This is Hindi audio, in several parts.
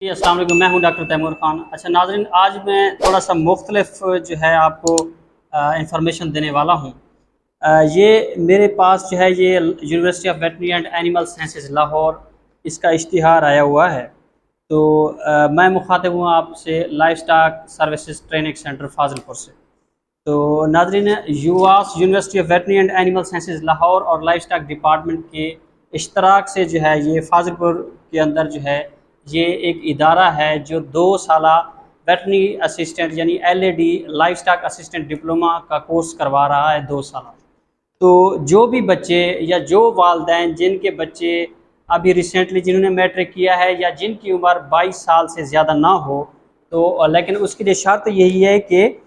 जी अस्सलाम वालेकुम, मैं हूं डॉक्टर तैमूर ख़ान। अच्छा नाज़रीन, आज मैं थोड़ा सा मुख्तलिफ जो है आपको इंफॉर्मेशन देने वाला हूं। ये मेरे पास जो है ये university of veterinary and animal sciences Lahore इसका इश्तिहार आया हुआ है। तो मैं मुखातिब हूँ आपसे livestock services training centre Fazilpur से। तो नाज़रीन, UVAS university of veterinary and animal sciences Lahore और लाइफ स्टॉक डिपार्टमेंट के इश्तराक से जो है ये फाजिलपुर के अंदर जो है ये एक इदारा है जो 2 साला वेटरनरी असिस्टेंट यानी LAD life stock assistant diploma का कोर्स करवा रहा है 2 साला। तो जो भी बच्चे या जो वालिदैन जिनके बच्चे अभी रिसेंटली जिन्होंने मैट्रिक किया है या जिनकी उम्र 22 साल से ज़्यादा ना हो, तो लेकिन उसके लिए शर्त यही है कि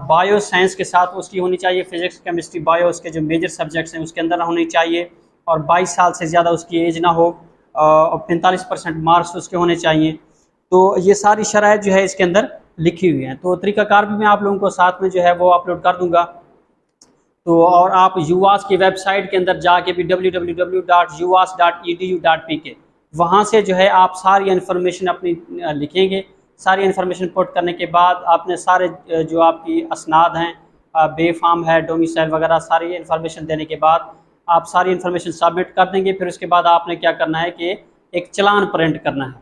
बायो साइंस के साथ उसकी होनी चाहिए, फिज़िक्स केमिस्ट्री बायो उसके जो मेजर सब्जेक्ट्स हैं उसके अंदर होनी चाहिए, और 22 साल से ज़्यादा उसकी एज ना हो, और 45% मार्क्स उसके होने चाहिए। तो ये सारी शराइत जो है इसके अंदर लिखी हुई हैं। तो तरीक़ाकार भी मैं आप लोगों को साथ में जो है वो अपलोड कर दूंगा। तो और आप यूआस की वेबसाइट के अंदर जाके भी www.uas.edu.pk वहाँ से जो है आप सारी इन्फॉर्मेशन अपनी लिखेंगे। सारी इन्फॉर्मेशन पुट करने के बाद आपने सारे जो आपकी असनाद हैं, बे फार्म है, डोमिसाइल वगैरह सारी इन्फॉर्मेशन देने के बाद आप सारी इन्फॉर्मेशन सबमिट कर देंगे। फिर उसके बाद आपने क्या करना है कि एक चलान प्रिंट करना है।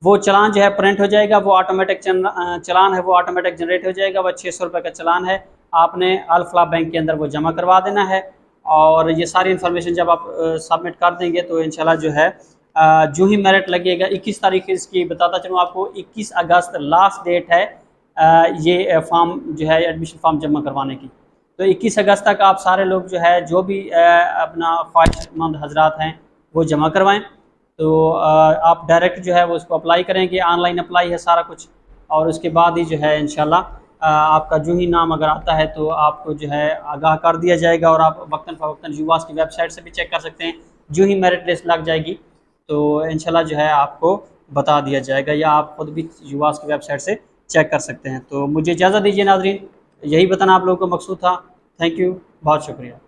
वो चलान जो है प्रिंट हो जाएगा, वो ऑटोमेटिक चलान है, वो ऑटोमेटिक जनरेट हो जाएगा। वह 600 रुपये का चलान है, आपने अल्फला बैंक के अंदर वो जमा करवा देना है। और ये सारी इन्फॉर्मेशन जब आप सबमिट कर देंगे तो इंशाल्लाह जो है जो ही मेरिट लगेगा 21 तारीख इसकी बताता चलूँ आपको, 21 अगस्त लास्ट डेट है ये फॉर्म जो है एडमिशन फॉर्म जमा करवाने की। तो 21 अगस्त तक आप सारे लोग जो है जो भी अपना ख्वाहिशमंद हजरात हैं वो जमा करवाएं। तो आप डायरेक्ट जो है वो उसको अप्लाई करेंगे, ऑनलाइन अप्लाई है सारा कुछ, और उसके बाद ही जो है इंशाल्लाह आपका जो ही नाम अगर आता है तो आपको जो है आगाह कर दिया जाएगा। और आप वक्तन फ़वक्तन यूआस की वेबसाइट से भी चेक कर सकते हैं। जो ही मेरिट लिस्ट लग जाएगी तो इंशाल्लाह जो है आपको बता दिया जाएगा, या आप खुद भी यूआस की वेबसाइट से चेक कर सकते हैं। तो मुझे इजाज़त दीजिए नाज़रीन, यही बताना आप लोगों को मकसूद था। थैंक यू, बहुत शुक्रिया।